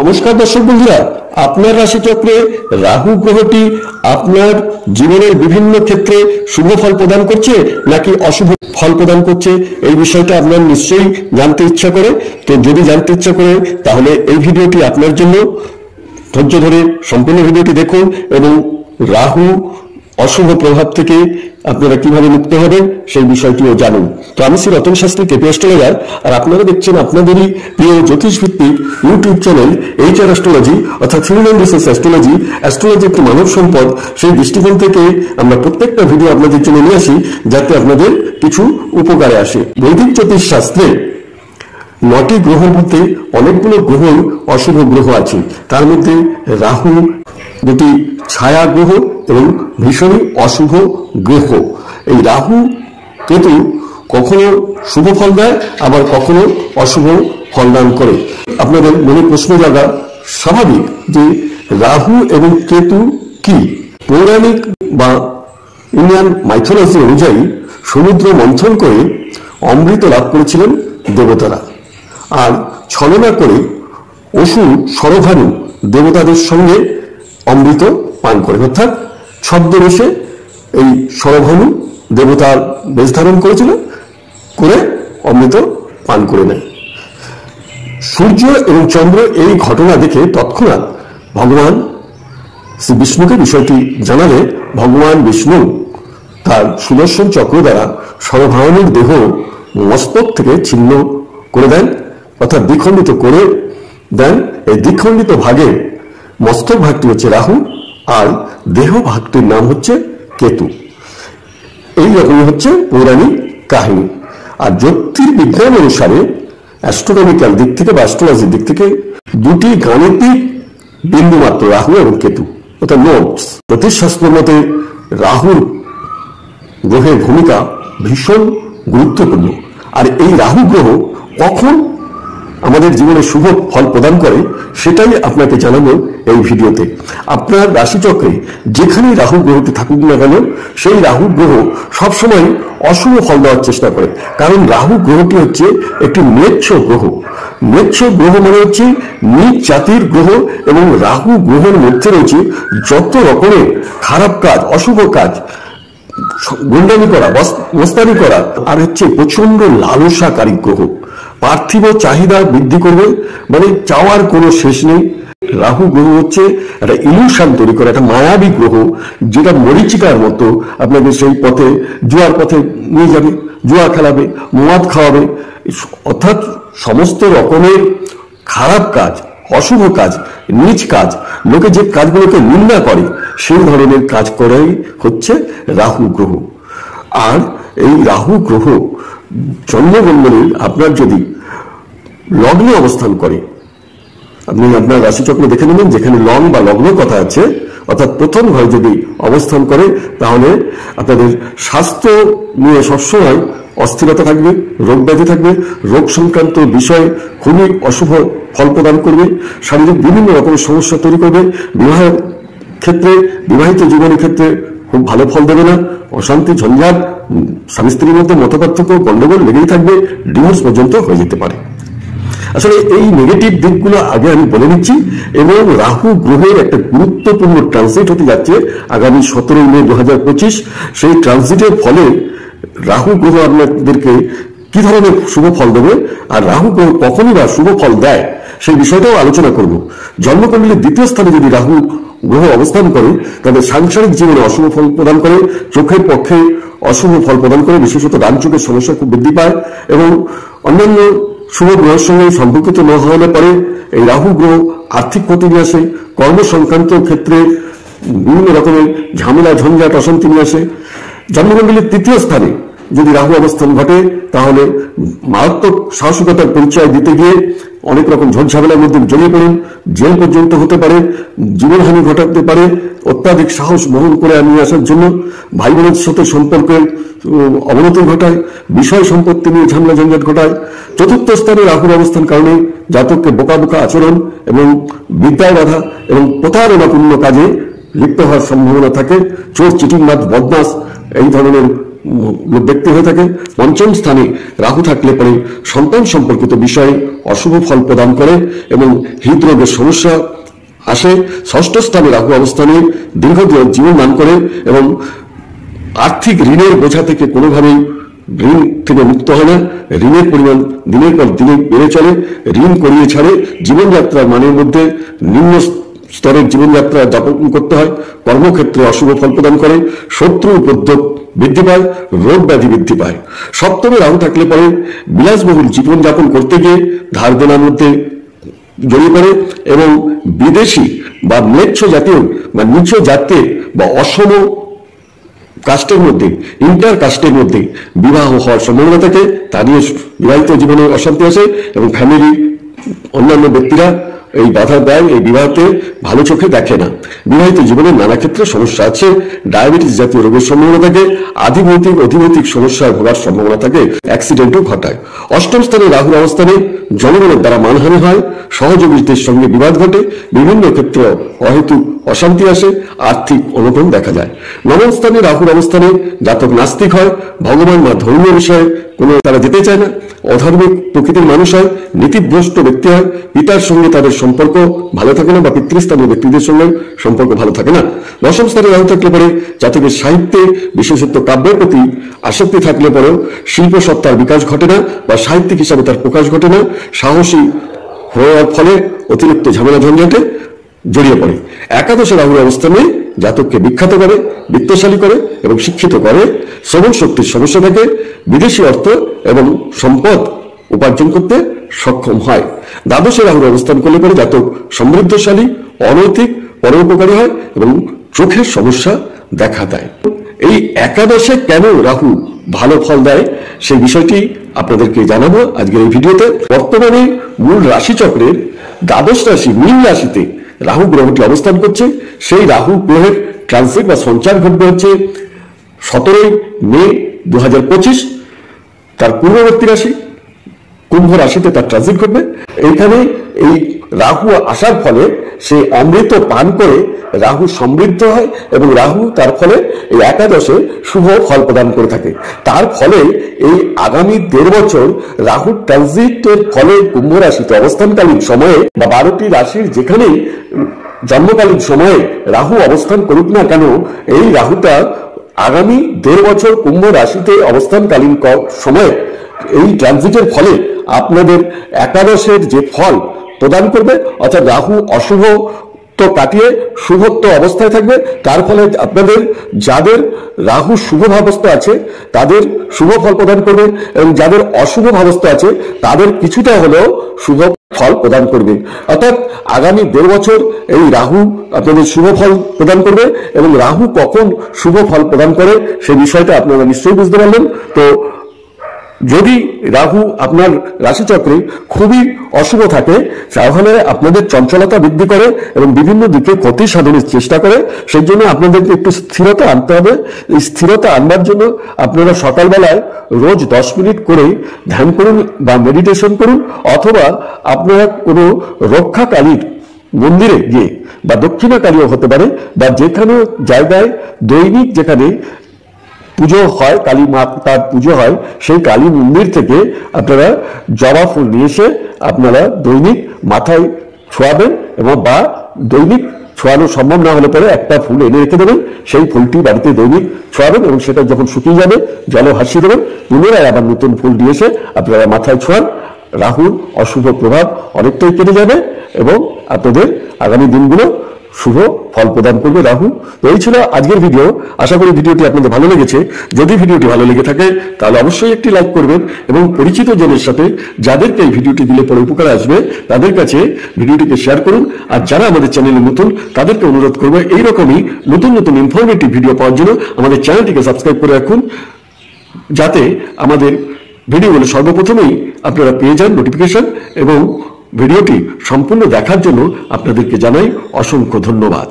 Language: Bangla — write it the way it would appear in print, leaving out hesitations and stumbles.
নমস্কার দর্শক বন্ধুরা, আপনার রাশিচক্রে রাহু গ্রহটি আপনার জীবনের বিভিন্ন ক্ষেত্রে শুভ ফল প্রদান করছে নাকি অশুভ ফল প্রদান করছে, এই বিষয়টা আপনার নিশ্চয়ই জানতে ইচ্ছা করে। তো যদি জানতে ইচ্ছা করে তাহলে এই ভিডিওটি আপনার জন্য। ধৈর্য ধরে সম্পূর্ণ ভিডিওটি দেখুন এবং রাহু অশুভ প্রভাব থেকে আপনারা কিভাবে মুক্ত হবেন সেই বিষয়টিও জানুন। তো আমি শ্রী রতন শাস্ত্রী কেপি অ্যাস্ট্রোলজার, আর আপনারা দেখছেন আপনাদেরই প্রিয় জ্যোতিষ ভিত্তিক ইউটিউব চ্যানেল HR অ্যাস্ট্রোলজি, অর্থাৎ হিউম্যান রিসোর্স অ্যাস্ট্রোলজি। অ্যাস্ট্রোলজি একটি মানব সম্পদ, সেই দৃষ্টিকোণ থেকে আমরা প্রত্যেকটা ভিডিও আপনাদের জন্য নিয়ে আসি যাতে আপনাদের কিছু উপকারে আসে। বৈদিক জ্যোতিষ শাস্ত্রে 9টি গ্রহের মধ্যে অনেকগুলো গ্রহ অশুভ গ্রহ আছে। তার মধ্যে রাহু দুটি ছায়া গ্রহ এবং ভীষণই অশুভ গ্রহ। এই রাহু কেতু কখনো শুভ ফল দেয়, আবার কখনো অশুভ ফল দান করে। আপনাদের মনে প্রশ্ন জাগা স্বাভাবিক যে রাহু এবং কেতু কি? পৌরাণিক বা ইন্ডিয়ান মাইথোলজি অনুযায়ী সমুদ্র মন্থন করে অমৃত লাভ করেছিলেন দেবতারা, আর ছলনা করে অসুর শরভানু দেবতাদের সঙ্গে অমৃত পান করে, অর্থাৎ ছদ্মবেশে এই শরভানু দেবতার বেশ ধারণ করেছিল, করে অমৃত পান করে নেয়। সূর্য এবং চন্দ্র এই ঘটনা দেখে তৎক্ষণাৎ ভগবান শ্রী বিষ্ণুকে বিষয়টি জানালে ভগবান বিষ্ণু তার সুদর্শন চক্র দ্বারা শরভানুর দেহ মস্তক থেকে ছিন্ন করে দেন, অর্থাৎ দ্বিখণ্ডিত করে দেন। এই দ্বিখণ্ডিত ভাগে মস্তক ভাগটি হচ্ছে রাহু আর দেহ ভাগটির নাম হচ্ছে কেতু। এই রকমই হচ্ছে পৌরাণিক কাহিনী। আর জ্যোতির্বিজ্ঞান অনুসারে অ্যাস্ট্রোনমিক্যাল দিক থেকে বা অ্যাস্ট্রোলজির দিক থেকে দুটি গাণিতিক বিন্দু মাত্র রাহু এবং কেতু, অর্থাৎ নোটস। জ্যোতিষশাস্ত্রের মতে রাহুর গ্রহের ভূমিকা ভীষণ গুরুত্বপূর্ণ। আর এই রাহু গ্রহ কখন আমাদের জীবনে শুভ ফল প্রদান করে সেটাই আপনাকে জানাবো এই ভিডিওতে। আপনার রাশিচক্রে যেখানেই রাহু গ্রহটি থাকুক না কেন, সেই রাহু গ্রহ সবসময় অশুভ ফল দেওয়ার চেষ্টা করে। কারণ রাহু গ্রহটি হচ্ছে একটি ম্লেচ্ছ গ্রহ। ম্লেচ্ছ গ্রহ মানে হচ্ছে নীচ জাতির গ্রহ, এবং রাহু গ্রহের মধ্যে রয়েছে যত রকমের খারাপ কাজ, অশুভ কাজ, গুন্ডামি করা, মস্তানি করা, আর হচ্ছে প্রচন্ড লালসাকারী গ্রহ। পার্থিব চাহিদা বৃদ্ধি করবে, মানে চাওয়ার কোনো শেষ নেই। রাহু গ্রহ হচ্ছে একটা ইলুশন তৈরি করে, একটা মায়াবী গ্রহ, যেটা মরিচিকার মতো আপনাকে সেই পথে, জুয়ার পথে নিয়ে যাবে, জুয়া খেলাবে, মদ খাওয়াবে, অর্থাৎ সমস্ত রকমের খারাপ কাজ, অশুভ কাজ, নীচ কাজ, লোকে যে কাজগুলোকে নিন্দা করে সেই ধরনের কাজ করাই হচ্ছে রাহু গ্রহ। আর এই রাহু গ্রহ জন্মকুণ্ডলীর আপনার যদি লগ্নে অবস্থান করে, আপনি আপনার রাশিচক্র দেখে নেবেন, যেখানে লং বা লগ্ন কথা আছে, অর্থাৎ প্রথম ঘরে যদি অবস্থান করে তাহলে আপনাদের স্বাস্থ্য নিয়ে সবসময় অস্থিরতা থাকবে, রোগ ব্যাধি থাকবে, রোগ সংক্রান্ত বিষয় খুবই অশুভ ফল প্রদান করবে, শারীরিক বিভিন্ন রকমের সমস্যা তৈরি করবে, বিবাহের ক্ষেত্রে, বিবাহিত জীবনের ক্ষেত্রে খুব ভালো ফল দেবে না, অশান্তি, ঝঞ্ঝাট, স্বামী স্ত্রীর মধ্যে মতপার্থক্য, গন্ডগোল লেগেই থাকবে, ডিভোর্স পর্যন্ত হয়ে যেতে পারে। আসলে এই নেগেটিভ দিকগুলো আগে আমি বলে নিচ্ছি। এবং রাহু গ্রহের একটা গুরুত্বপূর্ণ ট্রানজিট হতে যাচ্ছে আগামী 17 মে 2025। সেই ট্রানজিটের ফলে রাহু গ্রহ আপনাদেরকে কি ধরনের শুভ ফল দেবে, আর রাহু গ্রহ কখনই বা শুভ ফল দেয় সেই বিষয়টাও আলোচনা করব। জন্মকুণ্ডলীর দ্বিতীয় স্থানে যদি রাহু গ্রহ অবস্থান করে তাদের সাংসারিক জীবনে অশুভ ফল প্রদান করে, চোখের পক্ষে অশুভ ফল প্রদান করে, বিশেষত ডান চোখের সমস্যা খুব বৃদ্ধি পায়, এবং অন্যান্য শুভ গ্রহের সঙ্গে সম্পর্কিত না হলে পরে এই রাহু গ্রহ আর্থিক ক্ষতি নিয়ে আসে, কর্ম সংক্রান্ত ক্ষেত্রে বিভিন্ন রকমের ঝামেলা, ঝঞ্ঝাট, অশান্তি নিয়ে আসে। জন্মকুণ্ডলীর তৃতীয় স্থানে যদি রাহু অবস্থান ঘটে তাহলে মারাত্মক সাহসিকতার পরিচয় দিতে গিয়ে অনেক রকম ঝড় ঝামেলার মধ্যে জড়িয়ে পড়েন, জেল পর্যন্ত হতে পারে, জীবনহানি ঘটাতে পারে। অত্যাধিক সাহস বহন করে নিয়ে আসার জন্য ভাই বোনের সাথে সম্পর্কের অবনতি ঘটায়, বিষয় সম্পত্তি নিয়ে ঝামেলা ঝঞ্ঝাট ঘটায়। চতুর্থ স্থানে রাহুর অবস্থান কারণে জাতককে বোকা বোকা আচরণ এবং বিদ্যায় বাধা এবং প্রতারণাপূর্ণ কাজে লিপ্ত হওয়ার সম্ভাবনা থাকে। চোর, চিটিংবাজ, বদমাস, এই ধরনের ব্যক্তি হয়ে থাকে। পঞ্চম স্থানে রাহু থাকলে পরে সন্তান সম্পর্কিত বিষয়ে অশুভ ফল প্রদান করে এবং হৃদরোগের সমস্যা আসে। ষষ্ঠ স্থানে রাহু অবস্থানে দীর্ঘদিন জীবন দান করে এবং আর্থিক ঋণের বোঝা থেকে কোনোভাবেই ঋণ থেকে মুক্ত হয় না। ঋণের পরিমাণ দিনের পর দিনে বেড়ে চলে, ঋণ করিয়ে ছাড়ে, জীবনযাত্রার মানের মধ্যে নিম্ন স্তরের জীবনযাত্রা যাপন করতে হয়, কর্মক্ষেত্রে অশুভ ফল প্রদান করে, শত্রু উপদ্রব বৃদ্ধি পায়, রোগ ব্যাধি বৃদ্ধি পায়। সপ্তমে রাহু থাকলে পরে বিলাসবহুল জীবনযাপন করতে গিয়ে ধার দেনার মধ্যে জড়িয়ে পড়ে এবং বিদেশি বা ম্লেচ্ছ জাতীয় বা নিচ জাতে বা অসম কাস্টের মধ্যে, ইন্টার কাস্টের মধ্যে বিবাহ হওয়ার সম্ভাবনা থাকে। তা নিয়ে বিবাহিত জীবনে অশান্তি আসে এবং ফ্যামিলি অন্যান্য ব্যক্তিরা এই বাধা দেয়, এই বিবাহতে ভালো চোখে দেখে না। বিবাহিত জীবনে নানা ক্ষেত্রে সমস্যা আছে, ডায়াবেটিস জাতীয় রোগের সম্ভাবনা থাকে, আধিভৌতিক অধিভৌতিক সমস্যার ভোগার সম্ভাবনা থাকে, অ্যাক্সিডেন্টও ঘটায়। অষ্টম স্থানে রাহুর অবস্থানে জনগণের দ্বারা মানহানি হয়, সহযোগীদের সঙ্গে বিবাদ ঘটে, বিভিন্ন ক্ষেত্রে অহেতুক অশান্তি আসে, আর্থিক অনটন দেখা যায়। নবম স্থানে রাহুর অবস্থানে জাতক নাস্তিক হয়, ভগবান বা ধর্মীয় বিষয়ে কোনো তারা যেতে চায় না, অধার্মিক প্রকৃতির মানুষ হয়, নীতিভ্রষ্ট ব্যক্তি হয়, পিতার সঙ্গে তাদের সম্পর্ক ভালো থাকে না বা পিতৃস্থানীয় ব্যক্তিদের সঙ্গে সম্পর্ক ভালো থাকে না। দশম স্থানে রাহু থাকলে পরে জাতকের সাহিত্যে বিশেষত কাব্যের প্রতি আসক্তি থাকলে পরেও শিল্প সত্তার বিকাশ ঘটে না বা সাহিত্যিক হিসাবে তার প্রকাশ ঘটে না, সাহসী হওয়ার ফলে অতিরিক্ত ঝামেলা ঝঞ্ঝাটে জড়িয়ে পড়ে। একাদশে রাহুর অবস্থানে জাতককে বিখ্যাত করে, বিত্তশালী করে এবং শিক্ষিত করে, শ্রবণ শক্তির সমস্যা থাকে, বিদেশি অর্থ এবং সম্পদ উপার্জন করতে সক্ষম হয়। দ্বাদশে রাহুর অবস্থান করলে পরে জাতক সমৃদ্ধশালী, অনৈতিক, পরোপকারী হয় এবং চোখের সমস্যা দেখা দেয়। এই একাদশে কেন রাহু ভালো ফল দেয় সেই বিষয়টি আপনাদেরকে জানাবো আজকের এই ভিডিওতে। বর্তমানে মূল রাশিচক্রের দ্বাদশ রাশি মীন রাশিতে রাহু গ্রহটি অবস্থান করছে। সেই রাহু গ্রহের ট্রানজিট বা সঞ্চার ঘটবে হচ্ছে 17 মে 2025। তার পূর্ববর্তী রাশি কুম্ভ রাশিতে তার ট্রানজিট ঘটবে। এইখানে এই রাহু আসার ফলে সে অমৃত পান করে রাহু সমৃদ্ধ হয় এবং রাহু তার ফলে এই একাদশে শুভ ফল প্রদান করে থাকে। তার ফলে এই আগামী 1.5 বছর রাহু ট্রানজিটের ফলে কুম্ভ রাশিতে অবস্থানকালীন সময়ে বা 12টি রাশির যেখানেই জন্মকালীন সময়ে রাহু অবস্থান করুক না কেন, এই রাহুটা আগামী 1.5 বছর কুম্ভ রাশিতে অবস্থানকালীন সময়ে এই ট্রানজিটের ফলে আপনাদের একাদশের যে ফল প্রদান করবে, অর্থাৎ রাহু অশুভ তো কাটিয়ে শুভত্ব অবস্থায় থাকবে। তার ফলে আপনাদের যাদের রাহু শুভ ভাবস্থা আছে তাদের শুভ ফল প্রদান করবে এবং যাদের অশুভ ভাবস্থা আছে তাদের কিছুটা হলেও শুভ ফল প্রদান করবে। অর্থাৎ আগামী 1.5 বছর এই রাহু আপনাদের শুভ ফল প্রদান করবে এবং রাহু কখন শুভ ফল প্রদান করে সেই বিষয়টা আপনারা নিশ্চয়ই বুঝতে পারলেন। তো যদি রাহু আপনার রাশিচক্রে খুবই অশুভ থাকে তাহলে আপনাদের চঞ্চলতা বৃদ্ধি করে এবং বিভিন্ন দিকে ক্ষতি সাধনের চেষ্টা করে। সেই জন্য আপনাদেরকে একটু স্থিরতা আনতে হবে। এই স্থিরতা আনবার জন্য আপনারা সকালবেলায় রোজ 10 মিনিট করে ধ্যান করুন বা মেডিটেশন করুন, অথবা আপনারা কোনো রক্ষাকালীর মন্দিরে গিয়ে বা দক্ষিণাকালীও হতে পারে বা যেখানে জায়গায় দৈনিক যেখানে পুজো হয়, কালী মাতার পুজো হয়, সেই কালী মন্দির থেকে আপনারা জবা ফুল নিয়ে এসে আপনারা দৈনিক মাথায় ছোঁয়াবেন এবং বা দৈনিক ছোঁয়ানো সম্ভব না হলে পরে একটা ফুল এনে রেখে দেবেন, সেই ফুলটি বাড়িতে দৈনিক ছোঁয়াবেন এবং সেটা যখন শুকিয়ে যাবে জলে ভাসিয়ে দেবেন, পুনরায় আবার নতুন ফুল দিয়ে এসে আপনারা মাথায় ছোঁয়ান। রাহুর অশুভ প্রভাব অনেকটাই কেটে যাবে এবং আপনাদের আগামী দিনগুলো শুভ ফল প্রদান করবে রাহু। তো এই ছিল আজকের ভিডিও। আশা করি ভিডিওটি আপনাদের ভালো লেগেছে। যদি ভিডিওটি ভালো লেগে থাকে তাহলে অবশ্যই একটি লাইক করবেন এবং পরিচিত জনের সাথে যাদেরকে এই ভিডিওটি দিলে পরে উপকার আসবে তাদের কাছে ভিডিওটিকে শেয়ার করুন। আর যারা আমাদের চ্যানেলে নতুন তাদেরকে অনুরোধ করবো এইরকমই নতুন নতুন ইনফরমেটিভ ভিডিও পাওয়ার জন্য আমাদের চ্যানেলটিকে সাবস্ক্রাইব করে রাখুন, যাতে আমাদের ভিডিওগুলো সর্বপ্রথমেই আপনারা পেয়ে যান নোটিফিকেশন। এবং ভিডিওটি সম্পূর্ণ দেখার জন্য আপনাদেরকে জানাই অসংখ্য ধন্যবাদ।